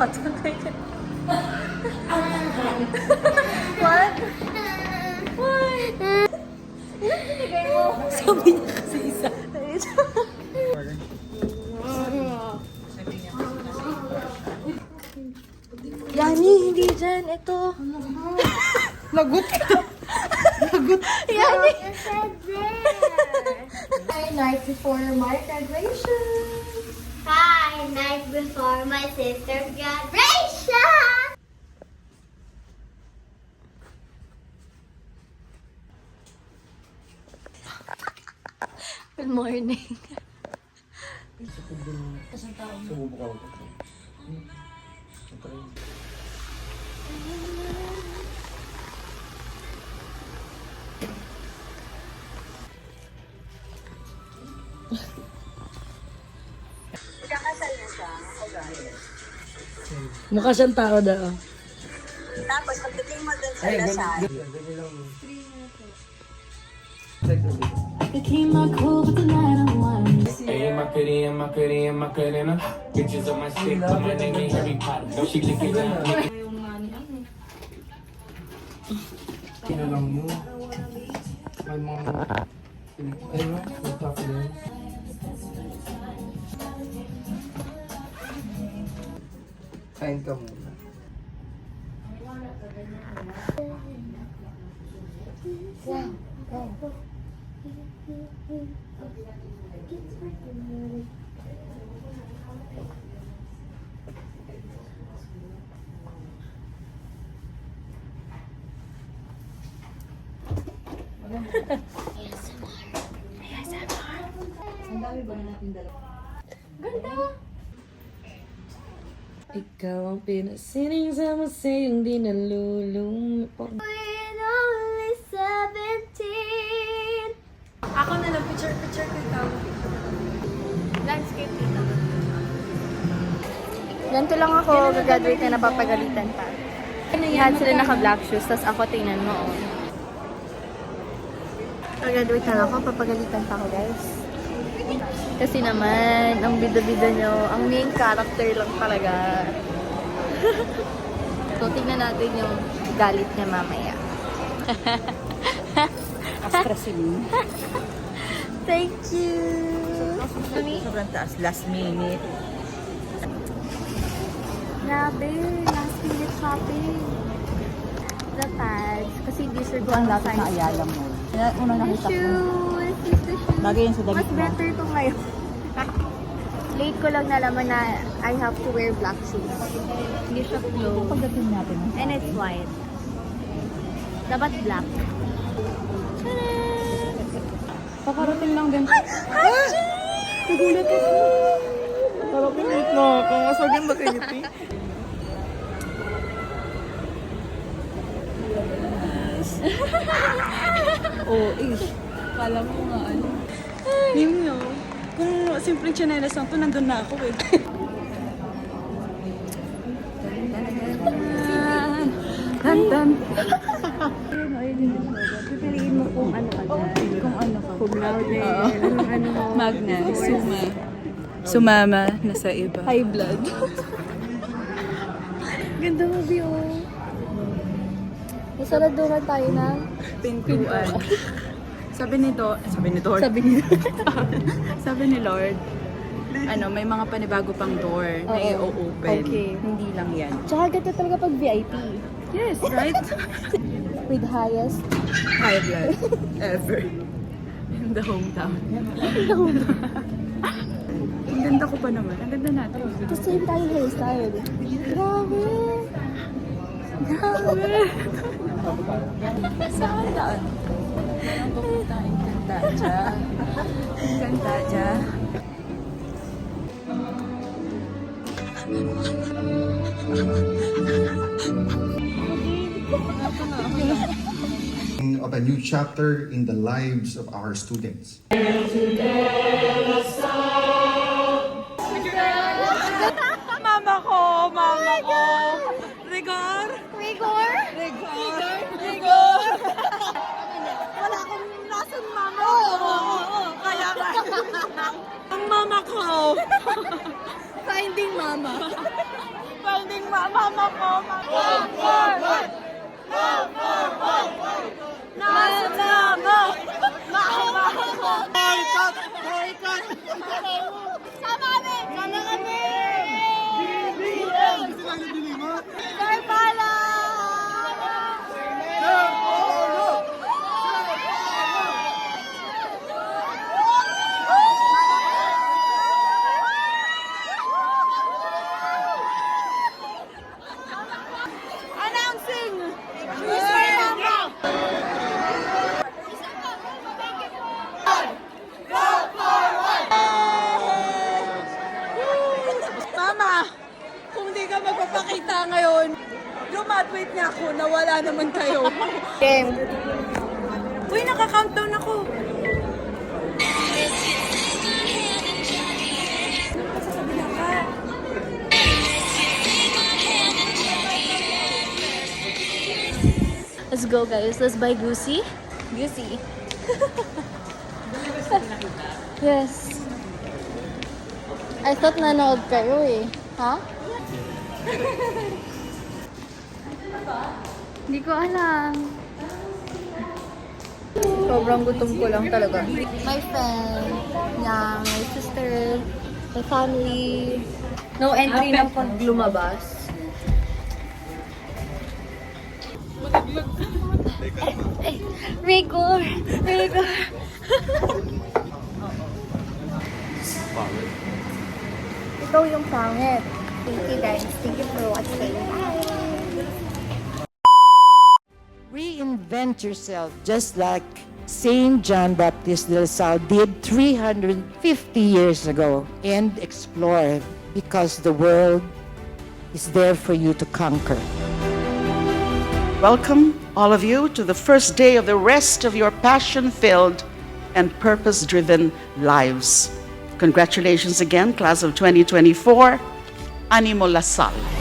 What? Why? Sabi niya kasi isa. Yani, hindi dyan. Ito. Lagot ka. Lagot. Yani. Hi, night before my graduation. Hi, night before my sister's graduation. Good morning. Mukha siyang tao daw. Tapos, pagdating mo dun sa lasal. Hey, Macarena. Bitches on my stick, but my name ain't Harry Potter. No, she lick it down. Kinalang mo. May mga... Ayun, magtapos din. Kain ka muna. Ikaw ang pinasining sa masayang di nalulungkot. When only 17. Ako na lang, picture ko ikaw. Landscape dito. Ganito lang ako, gagraduate na napapagalitan pa. Lahat sila naka-black shoes, tapos ako tingnan mo. Oh. Gagraduate na ako, papagalitan pa ako guys. Kasi naman, ang bida-bida nyo, ang main character lang talaga. So, tingnan natin yung galit niya mamaya. Astrasin. Thank you! Sobrang taas, last minute. Grabe, last minute shopping. The pads. Kasi hindi sure kung Ang ano lapit size. na Ayala mo. Una The nakita ko. shoes! The shoes! Lagay yan sa damit Mas mo. better ko ngayon. Late ko lang nalaman na I have to wear black shoes. Hindi siya close. Pagdating natin. And it's white. Dapat black. Pakarating lang din. Nagulat ako. Parang pinit na ako. Mas maganda kayo ito. Oh, ish. Kala mo nga ano. Yun no. Kung simpleng chinelas lang to, nandun na ako eh. Tantan. Pipiliin mo kung ano ka dyan. Kung ano ka. Kung louder. Ano mo. Magna. Suma. Sumama na sa iba. High blood. Ganda mo, Bio. Nasaraduhan tayo ng Pintuan. Sabi ni Lord. sabi niya. Sabi ni Lord, ano, may mga panibago pang door na Oo. i-open. Okay. Hindi lang yan. Tsaka ganda talaga pag VIP. Yes, right? With highest. High blood ever. In the hometown. Ang ganda ko pa naman. Ang ganda natin. Tapos same tayo hairstyle. Grabe! Grabe! Saan daan? Parang pupunta ang ganda dyan. Ang ganda dyan. Of a new chapter in the lives of our students. Mama ko! Mama ko! Rigor! Rigor? Rigor! Wala akong nasan mama ko. Kaya ka. Ang mama ko. Finding mama. Finding mama ko. Mama, kung di ka magpapakita ngayon, lumatwit niya ako na wala naman kayo. Game. Uy, naka-countdown ako. Let's go, guys. Let's buy Goosey. Goosey. Yes. I thought nanood kayo eh. Ha? Hindi ko alam. Sobrang gutom ko lang talaga. My friend, my sister, my family. No entry na pag lumabas. Rigor! Rigor! Ikaw yung pangit. Thank you guys. Thank you for watching. Reinvent yourself just like Saint John Baptist de La Salle did 350 years ago, and explore, because the world is there for you to conquer. Welcome, all of you, to the first day of the rest of your passion-filled and purpose-driven lives. Congratulations again, class of 2024. Animo La Salle.